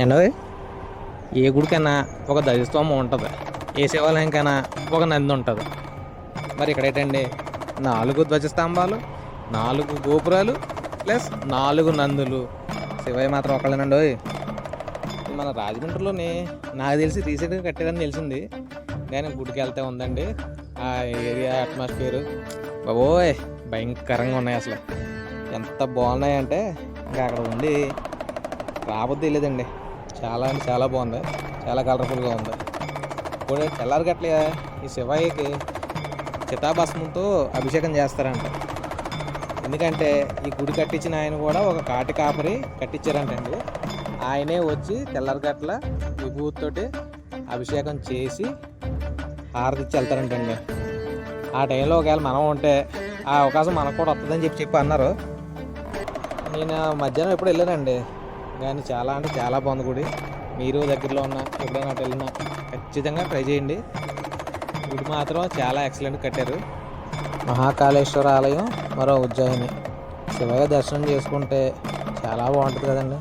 ఏంటది? ఏ గుడికైనా ఒక ధ్వజస్తంభం ఉంటుంది. ఏ శివాలయంకైనా ఒక నంది ఉంటుంది. మరి ఇక్కడ ఏంటండి, 4 ధ్వజస్తంభాలు, 4 గోపురాలు ప్లస్ 4 నందులు. శివయ్య మాత్రం ఒకళ్ళేనండి ఓయ్. ఇది మన రాజమండ్రిలోని నాకు తెలిసి రీసెంట్గా కట్టారని తెలిసింది. నేను గుడికి వెళ్తే ఉందండి ఆ ఏరియా అట్మాస్ఫియర్ బాబోయ్ భయంకరంగా ఉన్నాయి అసలు. ఎంత బాగున్నాయంటే ఇంకా అక్కడ ఉండి రాబోద్ది తెలియదండి. చాలా అంటే చాలా బాగుంది. చాలా కలర్ఫుల్గా ఉంది. ఇప్పుడు తెల్లారి గట్ల ఈ శివయ్యకి చితాభస్మంతో అభిషేకం చేస్తారంట. ఎందుకంటే ఈ గుడి కట్టించిన ఆయన కూడా ఒక కాటి కాపరి కట్టించారంటండి. ఆయనే వచ్చి తెల్లారి గట్ల విభూతితోటి అభిషేకం చేసి హారతి ఇచ్చి వెళ్తారంటండి. ఆ టైంలో ఒకవేళ మనం ఉంటే ఆ అవకాశం మనకు కూడా వస్తుందని చెప్పి అన్నారు. నేను మధ్యాహ్నం ఎప్పుడు వెళ్ళానండి, కానీ చాలా అంటే చాలా బాగుంది గుడి. మీరు దగ్గరలో ఉన్న ఎప్పుడైనా అటు వెళ్ళినా ఖచ్చితంగా ట్రై చేయండి. గుడి మాత్రం చాలా ఎక్సలెంట్ కట్టారు. మహాకాళేశ్వర ఆలయం మరో ఉజ్జయిని. శివయ్య దర్శనం చేసుకుంటే చాలా బాగుంటుంది కదండి.